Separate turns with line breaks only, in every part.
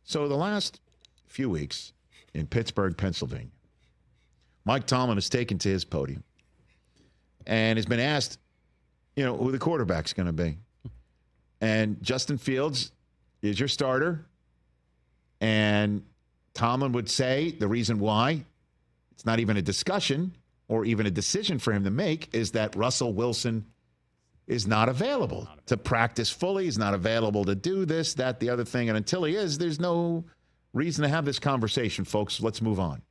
So the last few weeks in Pittsburgh, Pennsylvania, Mike Tomlin has taken to his podium and has been asked, who the quarterback's going to be. And Justin Fields is your starter. And Tomlin would say the reason why it's not even a discussion or even a decision for him to make is that Russell Wilson is not available to practice fully. He's not available to do this, that, the other thing. And until he is, there's no reason to have this conversation, folks. Let's move on.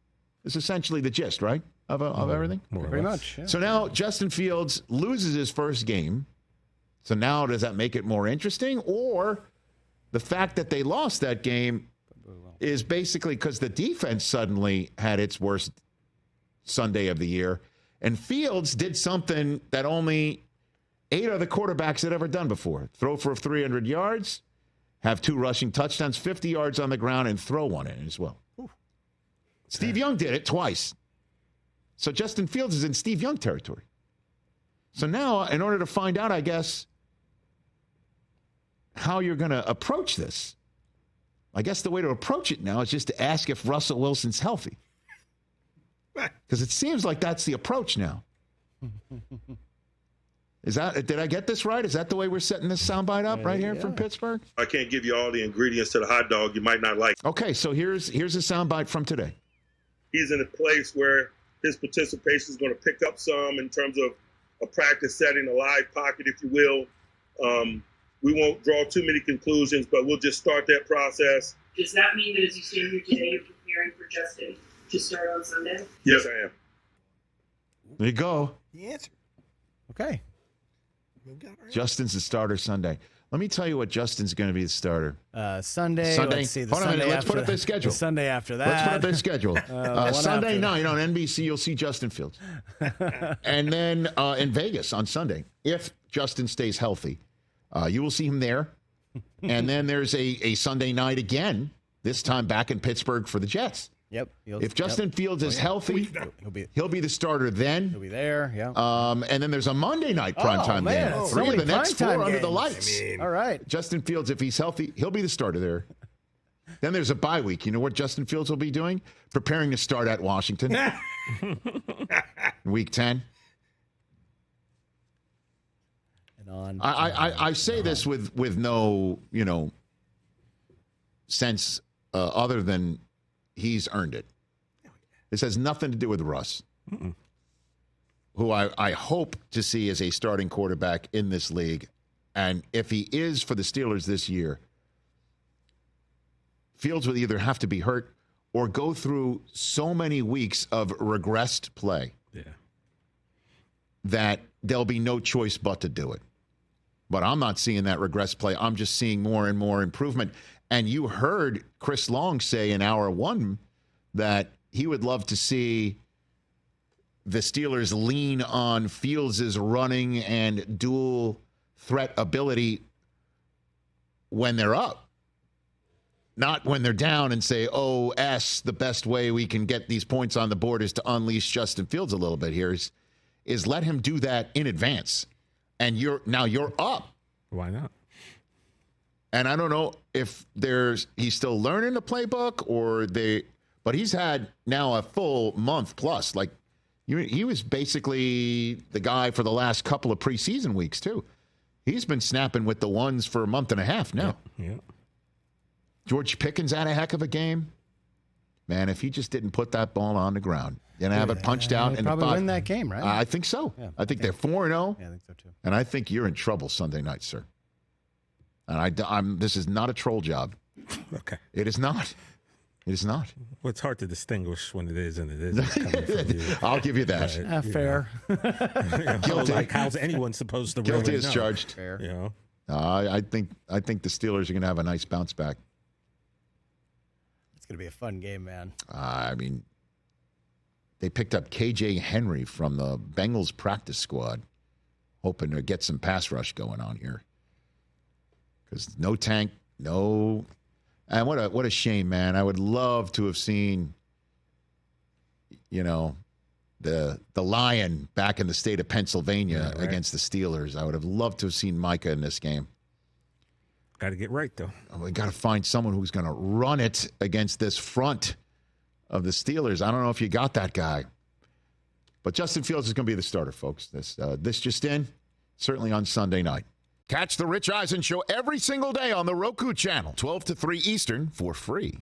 It's essentially the gist, right, of everything?
Pretty much. Yeah.
So now Justin Fields loses his first game. So now does that make it more interesting? Or the fact that they lost that game is basically because the defense suddenly had its worst Sunday of the year. And Fields did something that only 8 other quarterbacks had ever done before. Throw for 300 yards, have 2 rushing touchdowns, 50 yards on the ground, and throw one in as well. Ooh. Steve Young did it twice. So Justin Fields is in Steve Young territory. So now, in order to find out, I guess, how you're going to approach this, I guess the way to approach it now is just to ask if Russell Wilson's healthy. Because it seems like that's the approach now. Did I get this right? Is that the way we're setting this soundbite up right here from Pittsburgh?
I can't give you all the ingredients to the hot dog you might not like.
Okay, so here's a soundbite from today.
He's in a place where his participation is going to pick up some in terms of a practice setting, a live pocket, if you will. We won't draw too many conclusions, but we'll just start that process.
Does that mean that as you stand here today, you're preparing for Justin to start on Sunday?
Yes, I am.
There you go.
The answer. Okay.
Justin's the starter Sunday. Let me tell you what Justin's going to be the starter.
Sunday. Let's see.
Hold on a minute. Let's put up their schedule.
The Sunday after that.
Let's put up their schedule. Sunday night on NBC, you'll see Justin Fields. And then in Vegas on Sunday, if Justin stays healthy, you will see him there. And then there's a Sunday night again, this time back in Pittsburgh for the Jets.
Yep.
If Justin Fields is healthy, he'll be the starter then.
He'll be there, yeah.
And then there's a Monday night primetime
man.
game.
Oh,
3 of the next 4 under the lights.
All right.
Justin Fields, if he's healthy, he'll be the starter there. Then there's a bye week. You know what Justin Fields will be doing? Preparing to start at Washington. Week 10.
And on.
I say this with no, sense other than he's earned it. This has nothing to do with Russ, who I hope to see as a starting quarterback in this league. And if he is for the Steelers this year, Fields will either have to be hurt or go through so many weeks of regressed play that there'll be no choice but to do it. But I'm not seeing that regressed play. I'm just seeing more and more improvement. And you heard Chris Long say in hour 1 that he would love to see the Steelers lean on Fields' running and dual threat ability when they're up. Not when they're down and say, the best way we can get these points on the board is to unleash Justin Fields a little bit here, is let him do that in advance. And you're up.
Why not?
And I don't know if he's still learning the playbook but he's had now a full month plus. Like he was basically the guy for the last couple of preseason weeks too. He's been snapping with the ones for a month and a half now.
Yeah.
George Pickens had a heck of a game. Man, if he just didn't put that ball on the ground and have it punched out.
They'd
and
probably win that game, right?
I think so.
Yeah.
I think they're 4-0.
Yeah, I think so too.
And I think you're in trouble Sunday night, sir. And this is not a troll job.
Okay.
It is not. It is not.
Well, it's hard to distinguish when it is and it isn't.
I'll give you that.
Fair.
Guilty.
Like, how's anyone supposed to
Guilty
really
as
know?
charged.
Fair.
You know?
I think the Steelers are going to have a nice bounce back.
It's going to be a fun game, man.
I mean, they picked up KJ Henry from the Bengals practice squad, hoping to get some pass rush going on here. Because no Tank, no. And what a shame, man. I would love to have seen, the Lion back in the state of Pennsylvania against the Steelers. I would have loved to have seen Micah in this game.
Got to get right, though.
We got to find someone who's going to run it against this front of the Steelers. I don't know if you got that guy. But Justin Fields is going to be the starter, folks. This just in, certainly on Sunday night. Catch the Rich Eisen Show every single day on the Roku Channel, 12 to 3 Eastern, for free.